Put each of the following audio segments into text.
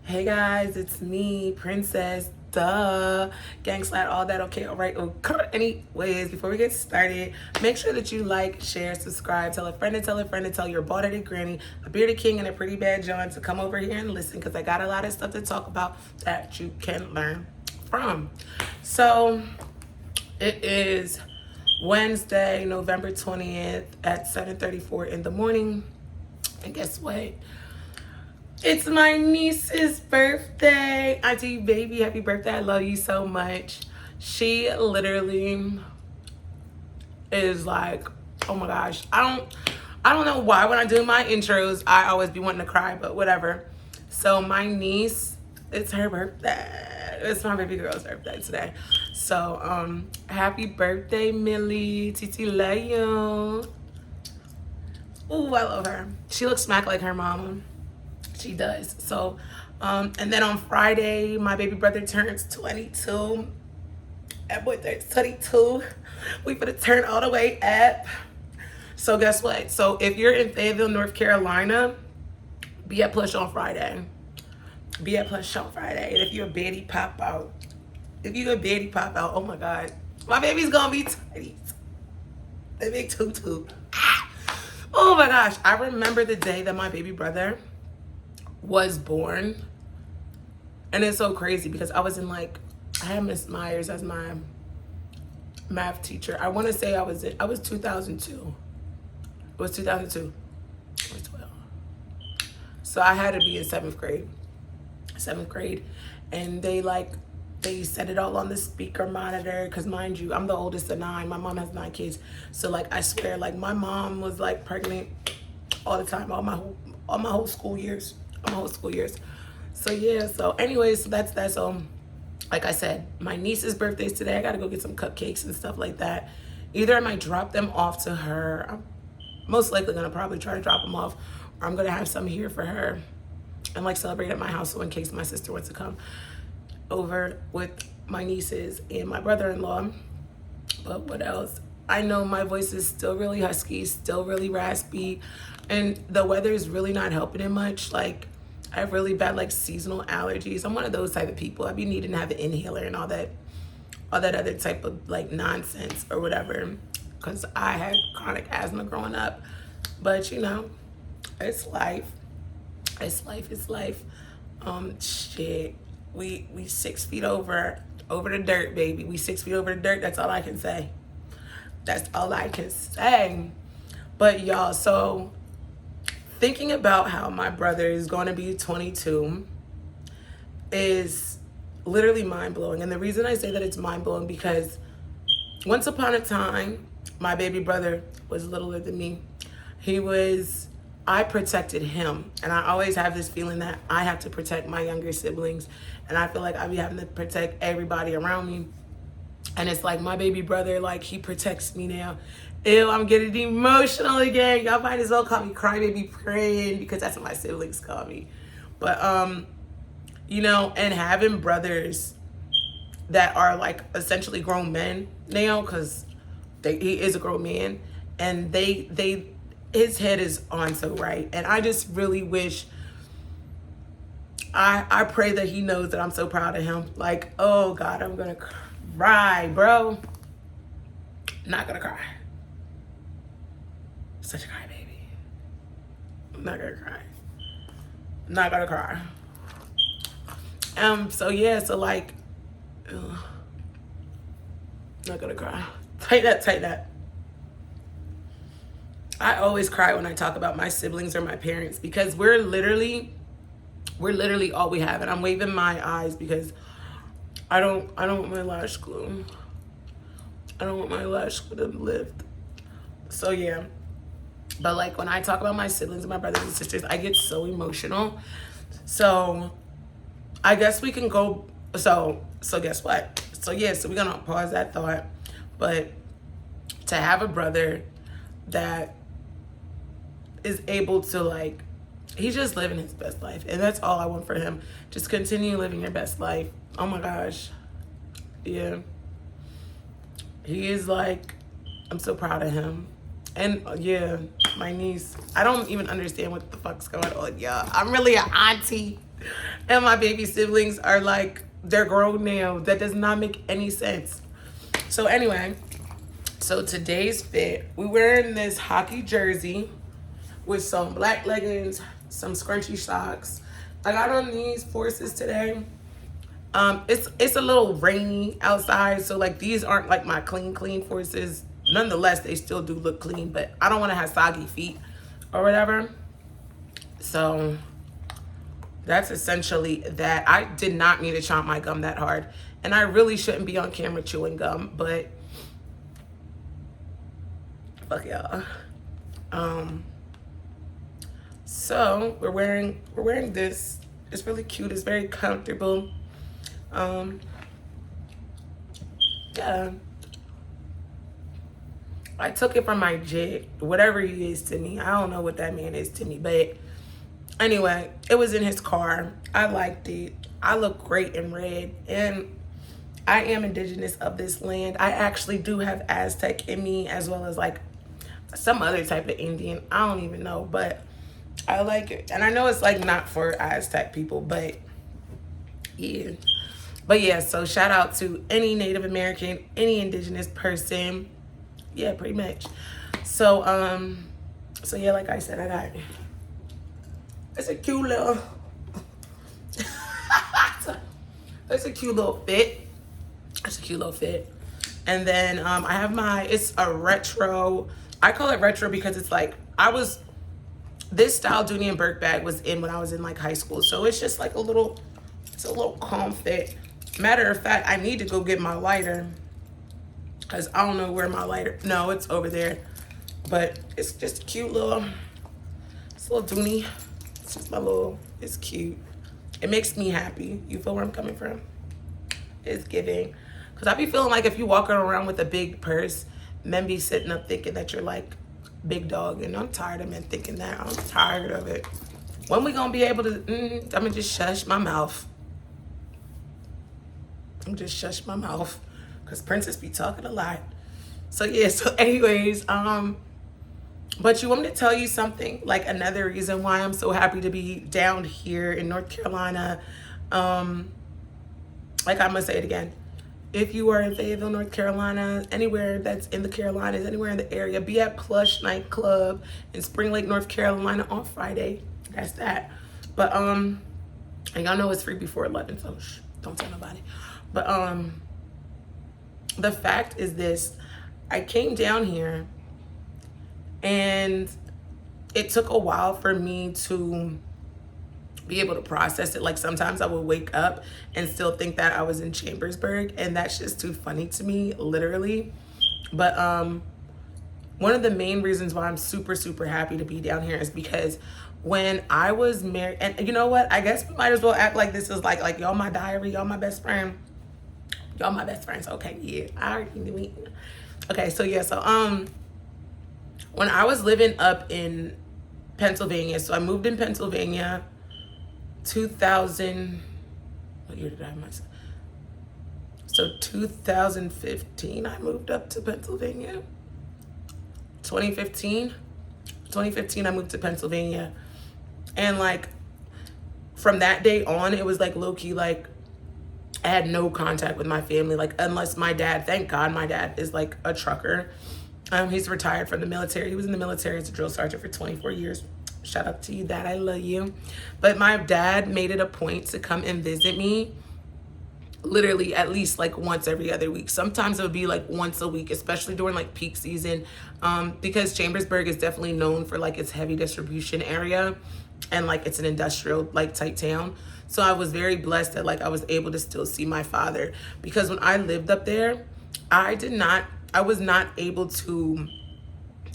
Hey guys, it's me, Princess. Duh. Gang slide, all that. Okay, all right. Anyways, before we get started, make sure that you like, share, subscribe, tell a friend and tell a friend and tell your bald headed granny, a bearded king, and a pretty bad John to come over here and listen because I got a lot of stuff to talk about that you can learn from. So, it is Wednesday, November 20th at 7:34 in the morning. And guess what? It's my niece's birthday. Auntie baby, happy birthday. I love you so much. She literally is like, oh my gosh. I don't know why when I do my intros, I always be wanting to cry, but whatever. So my niece, it's her birthday. It's my baby girl's birthday today. So happy birthday, Millie. Titi love you. Ooh, I love her. She looks smack like her mama. She does. So, and then on Friday, my baby brother turns 22. That boy turns 22. We finna turn all the way up. So guess what? So if you're in Fayetteville, North Carolina, be at Plush on Friday. Be at Plush on Friday. And if you're a baddie, pop out. If you're a baddie, pop out. Oh my God. My baby's gonna be tiny. The big tutu. Oh my gosh. I remember the day that my baby brother was born, and it's so crazy because I had Miss Myers as my math teacher. I want to say I was 2002. It was 2002. I was 12, so I had to be in seventh grade, and they set it all on the speaker monitor because, mind you, I'm the oldest of 9. My mom has 9 kids, so I swear, my mom was pregnant all the time, all my whole school years. So yeah, so anyways, so that's that. So like I said, my niece's birthday's today. I gotta go get some cupcakes and stuff like that. Either I might drop them off to her. I'm most likely gonna probably try to drop them off, or I'm gonna have some here for her and celebrate at my house, so in case my sister wants to come over with my nieces and my brother-in-law. But what else? I know my voice is still really husky, still really raspy, and the weather is really not helping it much. I have really bad seasonal allergies. I'm one of those type of people. I be needing to have an inhaler and all that other type of nonsense or whatever, because I had chronic asthma growing up. But it's life. It's life. Shit. We 6 feet over the dirt, baby. We 6 feet over the dirt. That's all I can say. But y'all, so thinking about how my brother is going to be 22 is literally mind-blowing. And the reason I say that it's mind-blowing because once upon a time, my baby brother was littler than me. I protected him. And I always have this feeling that I have to protect my younger siblings. And I feel like I be having to protect everybody around me. And it's my baby brother, he protects me now. Ew, I'm getting emotional again. Y'all might as well call me crybaby praying because that's what my siblings call me. But, and having brothers that are essentially grown men now, because he is a grown man, and his head is on so right. And I just really wish, I pray that he knows that I'm so proud of him. Oh God, I'm gonna cry, bro. Not gonna cry. Such a cry baby. I'm not gonna cry. Not gonna cry. So yeah, not gonna cry. Tight that. I always cry when I talk about my siblings or my parents because we're literally all we have. And I'm waving my eyes because I don't want my lash glue. I don't want my lash glue to lift. So yeah. But when I talk about my siblings and my brothers and sisters, I get so emotional. So I guess we can go. So guess what? So yeah, so we're gonna pause that thought. But to have a brother that is able to he's just living his best life. And that's all I want for him. Just continue living your best life. Oh my gosh. Yeah. He is I'm so proud of him. And yeah, my niece, I don't even understand what the fuck's going on, y'all. I'm really an auntie. And my baby siblings are like, they're grown now. That does not make any sense. So anyway, so today's fit, we wearing this hockey jersey with some black leggings, some scrunchy socks. I got on these forces today. It's a little rainy outside, so like these aren't like my clean forces. Nonetheless, they still do look clean, but I don't want to have soggy feet or whatever. So that's essentially that. I did not mean to chomp my gum that hard, and I really shouldn't be on camera chewing gum, but fuck y'all. So we're wearing this. It's really cute. It's very comfortable. Yeah. I took it from my jit, whatever he is to me. I don't know what that man is to me, but anyway, it was in his car. I liked it. I look great in red, and I am indigenous of this land. I actually do have Aztec in me, as well as like some other type of Indian. I don't even know, but I like it. And I know it's like not for Aztec people, but yeah. But yeah, so shout out to any Native American, any indigenous person. Yeah, pretty much. So so yeah, like I said, I got, it's a cute little it's a cute little fit. It's a cute little fit. And then I have my, it's a retro. I call it retro because it's like, this style Dooney and Burke bag was in when I was in like high school. So it's just like it's a little calm fit. Matter of fact, I need to go get my lighter, because I don't know where my lighter, no, it's over there. But it's just a cute little, it's a little Dooney. It's just my little, it's cute. It makes me happy. You feel where I'm coming from? It's giving. Because I be feeling like if you walking around with a big purse, men be sitting up thinking that you're like big dog. And I'm tired of men thinking that. I'm tired of it. When we gonna be able to, I'm gonna just shush my mouth. I'm just shush my mouth. Because Princess be talking a lot. So yeah, so anyways, but you want me to tell you something? Like another reason why I'm so happy to be down here in North Carolina. Like I'm gonna say it again. If you are in Fayetteville, North Carolina, anywhere that's in the Carolinas, anywhere in the area, be at Plush nightclub in Spring Lake, North Carolina on Friday. That's that. But and y'all know it's free before 11, so don't tell nobody. But the fact is this, I came down here and it took a while for me to be able to process it. Like sometimes I would wake up and still think that I was in Chambersburg, and that's just too funny to me, literally. But one of the main reasons why I'm super happy to be down here is because when I was married, and you know what, I guess we might as well act like this is like y'all my diary, y'all my best friend, y'all my best friends. Okay, yeah, I already knew it. Okay, so yeah, so when I was living up in Pennsylvania, so I moved in Pennsylvania 2000, what year did I have my son? So 2015, I moved up to Pennsylvania. 2015, I moved to Pennsylvania. And like, from that day on, it was like low-key, like, I had no contact with my family, like, unless my dad, thank God my dad is like a trucker. He's retired from the military. He was in the military as a drill sergeant for 24 years. Shout out to you, Dad. I love you. But my dad made it a point to come and visit me literally at least like once every other week. Sometimes it would be like once a week, especially during like peak season, because Chambersburg is definitely known for like its heavy distribution area, and like it's an industrial like type town. So I was very blessed that like I was able to still see my father, because when I lived up there, I was not able to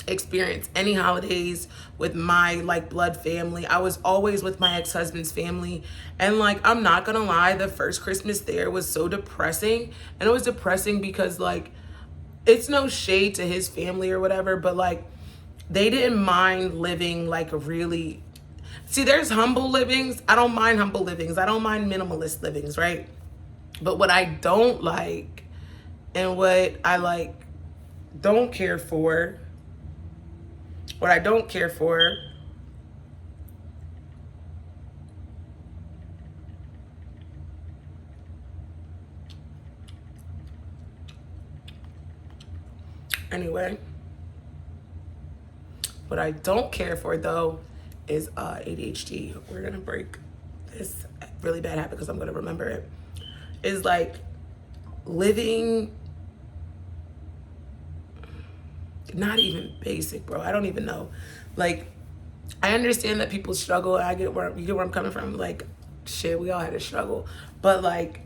experience any holidays with my like blood family. I was always with my ex-husband's family, and like I'm not gonna lie, the first Christmas there was so depressing. And it was depressing because like, it's no shade to his family or whatever, but like they didn't mind living like really, see, there's humble livings. I don't mind humble livings. I don't mind minimalist livings, right? But what I don't like, and what I like don't care for, what I don't care for Anyway, what I don't care for though is ADHD. We're gonna break this really bad habit because I'm gonna remember it. Is like living, not even basic, bro. I don't even know. Like, I understand that people struggle. I get where you get where I'm coming from. Like, shit, we all had to struggle. But like,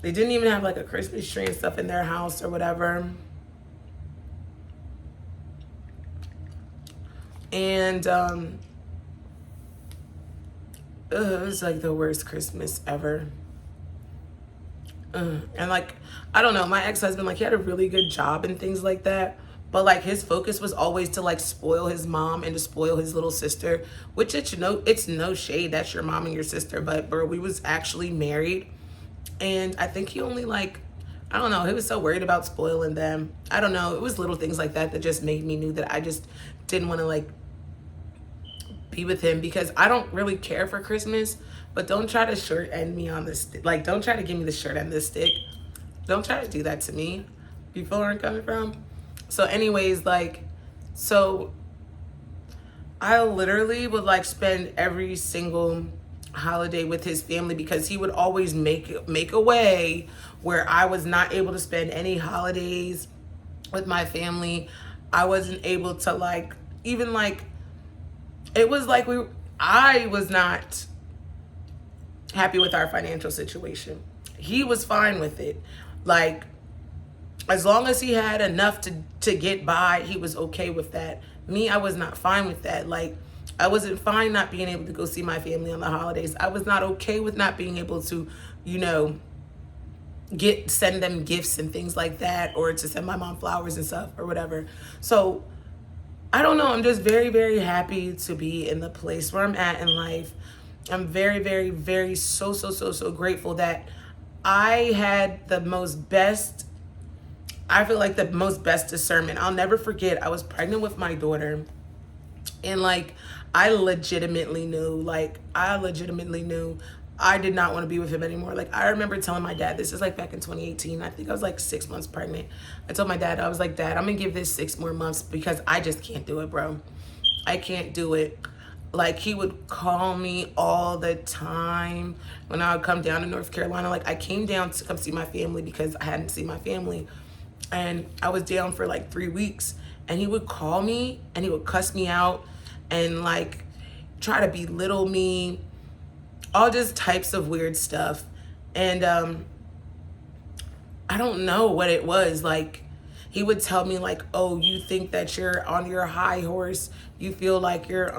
they didn't even have like a Christmas tree and stuff in their house or whatever. And it was like the worst Christmas ever. And like, I don't know, my ex-husband, like, he had a really good job and things like that, but like his focus was always to like spoil his mom and to spoil his little sister, which it's no shade, that's your mom and your sister, but bro, we was actually married. And I think he only like, I don't know, he was so worried about spoiling them. I don't know, it was little things like that that just made me knew that I just didn't want to like be with him, because I don't really care for Christmas. But don't try to short end me on this. Like, don't try to give me the short end of the stick. Don't try to do that to me. You feel where I'm coming from? So anyways, like, so I literally would like spend every single holiday with his family, because he would always make a way where I was not able to spend any holidays with my family. I wasn't able to like, even like, it was like I was not happy with our financial situation. He was fine with it. Like, as long as he had enough to get by, he was okay with that. Me, I was not fine with that. Like, I wasn't fine not being able to go see my family on the holidays. I was not okay with not being able to, you know, send them gifts and things like that, or to send my mom flowers and stuff or whatever. So I don't know. I'm just very, very happy to be in the place where I'm at in life. I'm very, very, very so grateful that I had the most best, I feel like the most best discernment. I'll never forget, I was pregnant with my daughter, and like, I legitimately knew I did not want to be with him anymore. Like, I remember telling my dad, this is like back in 2018, I think I was like 6 months pregnant. I told my dad, I was like, Dad, I'm gonna give this 6 more months because I just can't do it, bro. I can't do it. Like, he would call me all the time when I would come down to North Carolina. Like, I came down to come see my family because I hadn't seen my family. And I was down for like 3 weeks. And he would call me and he would cuss me out and like try to belittle me. All just types of weird stuff. And I don't know what it was. Like, he would tell me like, oh, you think that you're on your high horse. You feel like you're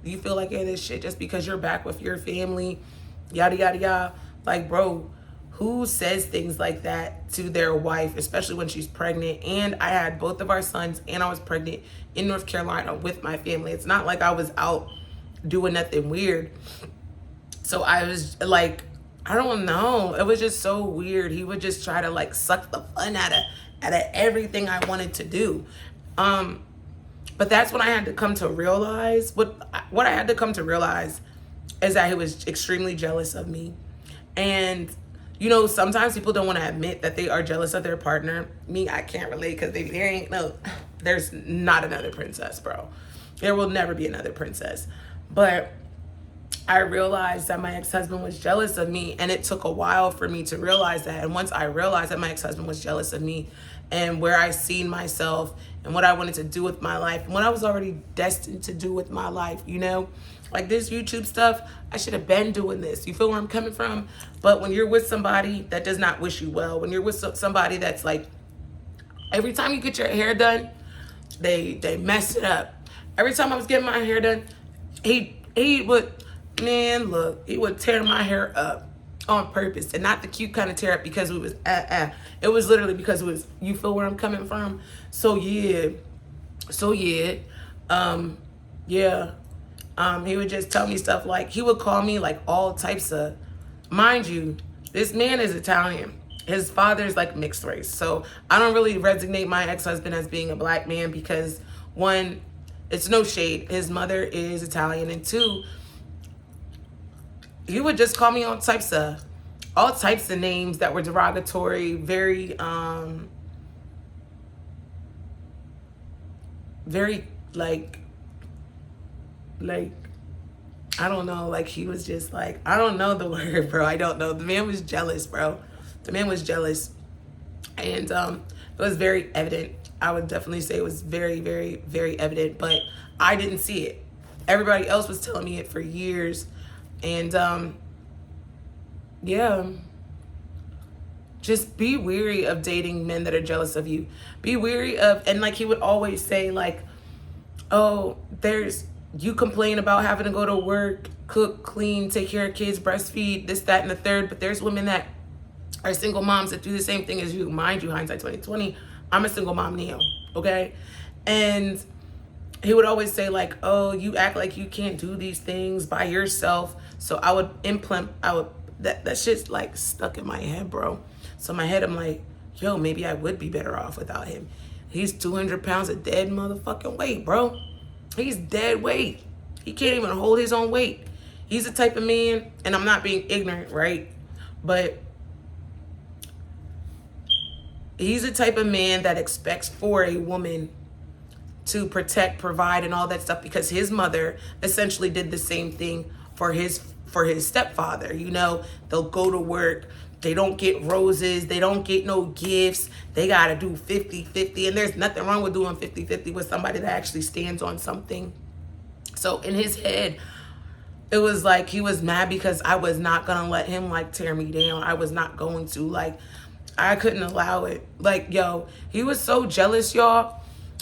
this shit just because you're back with your family, yada, yada, yada. Like, bro, who says things like that to their wife, especially when she's pregnant? And I had both of our sons and I was pregnant in North Carolina with my family. It's not like I was out doing nothing weird. So I was like, I don't know. It was just so weird. He would just try to like suck the fun out of everything I wanted to do. But that's when I had to come to realize, what I had to come to realize is that he was extremely jealous of me. And, you know, sometimes people don't want to admit that they are jealous of their partner. Me, I can't relate, because there's not another princess, bro. There will never be another princess. But I realized that my ex-husband was jealous of me, and it took a while for me to realize that. And once I realized that my ex-husband was jealous of me and where I seen myself and what I wanted to do with my life and what I was already destined to do with my life, you know, like this YouTube stuff, I should have been doing this. You feel where I'm coming from? But when you're with somebody that does not wish you well, when you're with somebody that's like, every time you get your hair done, they mess it up. Every time I was getting my hair done, he would, man, look, he would tear my hair up on purpose, and not the cute kind of tear up because it was it was literally because it was, you feel where I'm coming from? So yeah, he would just tell me stuff like, he would call me like all types of, mind you, this man is Italian. His father's like mixed race. So I don't really resonate my ex-husband as being a black man because, one, it's no shade, his mother is Italian, and two, he would just call me all types of names that were derogatory, very very like I don't know, like he was just like, I don't know the word, bro. I don't know. The man was jealous, bro. The man was jealous. And it was very evident. I would definitely say it was very, very, very evident, but I didn't see it. Everybody else was telling me it for years. And yeah, just be weary of dating men that are jealous of you. Be weary of, and like he would always say, like, oh, you complain about having to go to work, cook, clean, take care of kids, breastfeed, this, that, and the third, but there's women that are single moms that do the same thing as you. Mind you, hindsight 2020, I'm a single mom now, okay? And he would always say, like, oh, you act like you can't do these things by yourself. So that shit's like stuck in my head, bro. So in my head, I'm like, yo, maybe I would be better off without him. He's 200 pounds of dead motherfucking weight, bro. He's dead weight. He can't even hold his own weight. He's the type of man, and I'm not being ignorant, right? But he's the type of man that expects for a woman to protect, provide, and all that stuff, because his mother essentially did the same thing for his stepfather. You know, they'll go to work, they don't get roses, they don't get no gifts, they gotta do 50-50, and there's nothing wrong with doing 50-50 with somebody that actually stands on something. So in his head, it was like he was mad because I was not gonna let him like tear me down. I was not going to, like, I couldn't allow it. Like, yo, he was so jealous, y'all.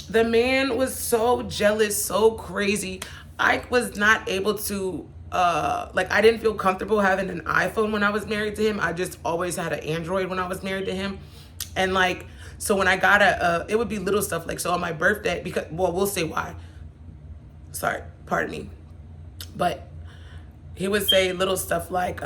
The man was so jealous, so crazy. I was not able to, I didn't feel comfortable having an iPhone when I was married to him. I just always had an Android when I was married to him. And like, so when I got it would be little stuff. Like, so on my birthday, because, well, we'll say why. Sorry, pardon me. But he would say little stuff like,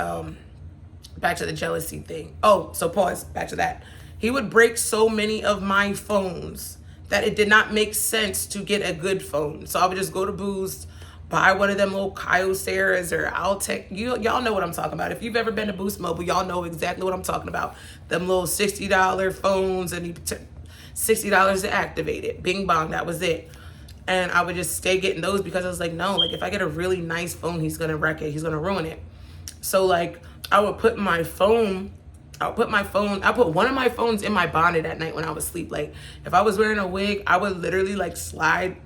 back to the jealousy thing. Oh, so pause, back to that. He would break so many of my phones that it did not make sense to get a good phone. So I would just go to Boost, buy one of them little Kyocera's or Altec. Y'all know what I'm talking about. If you've ever been to Boost Mobile, y'all know exactly what I'm talking about. Them little $60 phones, and $60 to activate it. Bing bong, that was it. And I would just stay getting those because I was like, no, like if I get a really nice phone, he's gonna wreck it. He's gonna ruin it. So like I would put one of my phones in my bonnet at night when I was asleep. Like if I was wearing a wig, I would literally like slide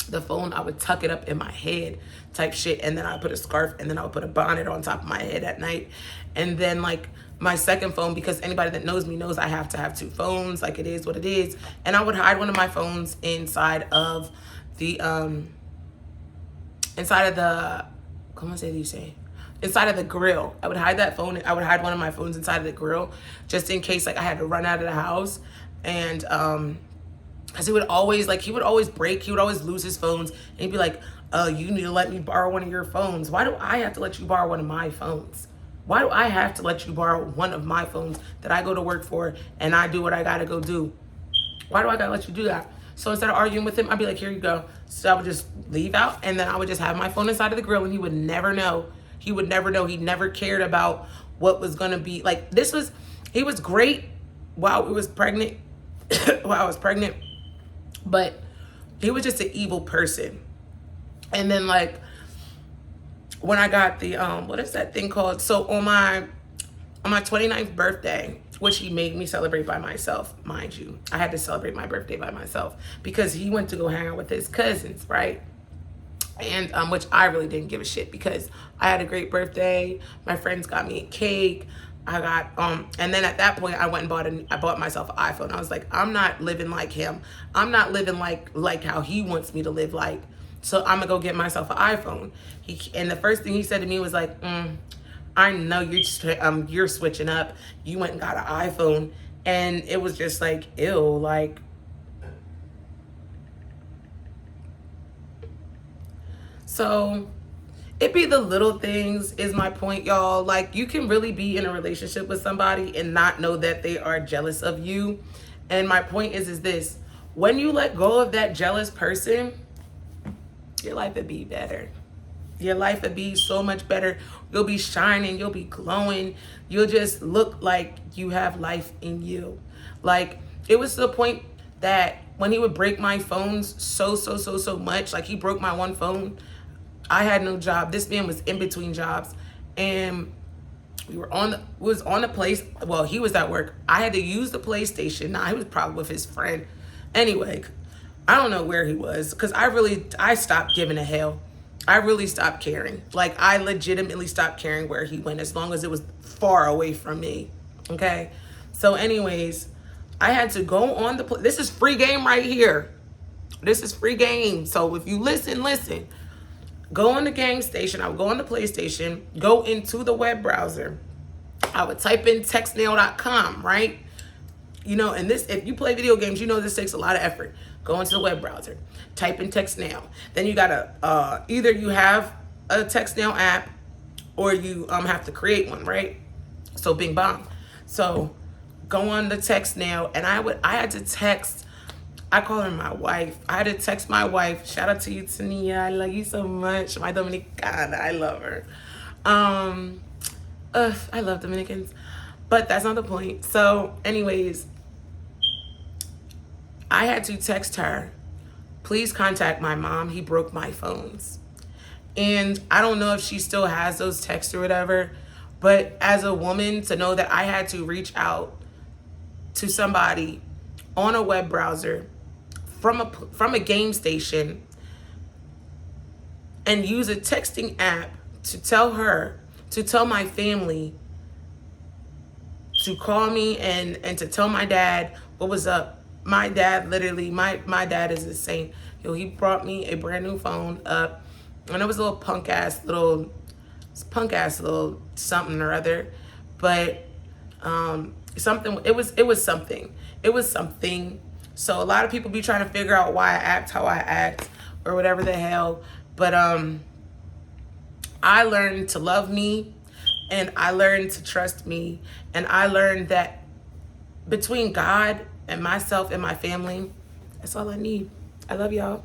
the phone, I would tuck it up in my head type shit, and then I would put a scarf, and then I would put a bonnet on top of my head at night. And then like my second phone, because anybody that knows me knows I have to have two phones, like it is what it is, and I would hide one of my phones inside of the inside of the grill. I would hide that phone. I would hide one of my phones inside of the grill just in case like I had to run out of the house. And because he would always break, he would always lose his phones, and he'd be like, you need to let me borrow one of your phones. Why do I have to let you borrow one of my phones? Why do I have to let you borrow one of my phones that I go to work for and I do what I gotta go do? Why do I gotta let you do that? So instead of arguing with him, I'd be like, here you go. So I would just leave out, and then I would just have my phone inside of the grill, and he would never know. He would never know. He never cared about what was gonna be. Like he was great while I was pregnant, but he was just an evil person. And then like when I got the what is that thing called? So on my 29th birthday, which he made me celebrate by myself, mind you, I had to celebrate my birthday by myself because he went to go hang out with his cousins, right? And which I really didn't give a shit because I had a great birthday. My friends got me a cake. I got and then at that point I went and bought myself an iPhone. I was like, I'm not living like him. I'm not living like how he wants me to live like. So I'm gonna go get myself an iPhone. And the first thing he said to me was like, I know you're switching up. You went and got an iPhone. And it was just like, ew, like. So it be the little things is my point, y'all. Like you can really be in a relationship with somebody and not know that they are jealous of you. And my point is this, when you let go of that jealous person, your life would be better. Your life would be so much better. You'll be shining. You'll be glowing. You'll just look like you have life in you. Like it was to the point that when he would break my phones so much, like he broke my one phone. I had no job. This man was in between jobs, and was on the place. Well, he was at work. I had to use the PlayStation. Nah, he was probably with his friend. Anyway, I don't know where he was, because I stopped giving a hell. I really stopped caring. Like, I legitimately stopped caring where he went, as long as it was far away from me. Okay? So anyways, I had to go on this is free game right here. This is free game. So if you listen. Go on the gang station. I would go on the PlayStation, go into the web browser. I would type in textnail.com, right? You know, and this, if you play video games, you know this takes a lot of effort. Go into the web browser, type in TextNail. Then you gotta, either you have a TextNail app or you have to create one, right? So bing bong. So go on the TextNail, and I had to text, I call her my wife. I had to text my wife. Shout out to you, Tania. I love you so much. My Dominicana. I love her. I love Dominicans. But that's not the point. So, anyways, I had to text her, please contact my mom. He broke my phones. And I don't know if she still has those texts or whatever. But as a woman, to know that I had to reach out to somebody on a web browser from a game station and use a texting app to tell my family to call me and to tell my dad what was up. My dad literally, my dad is a saint. He brought me a brand new phone up, and it was a little punk ass little something or other, but it was something. So a lot of people be trying to figure out why I act how I act or whatever the hell. But I learned to love me, and I learned to trust me, and I learned that between God and myself and my family, that's all I need. I love y'all.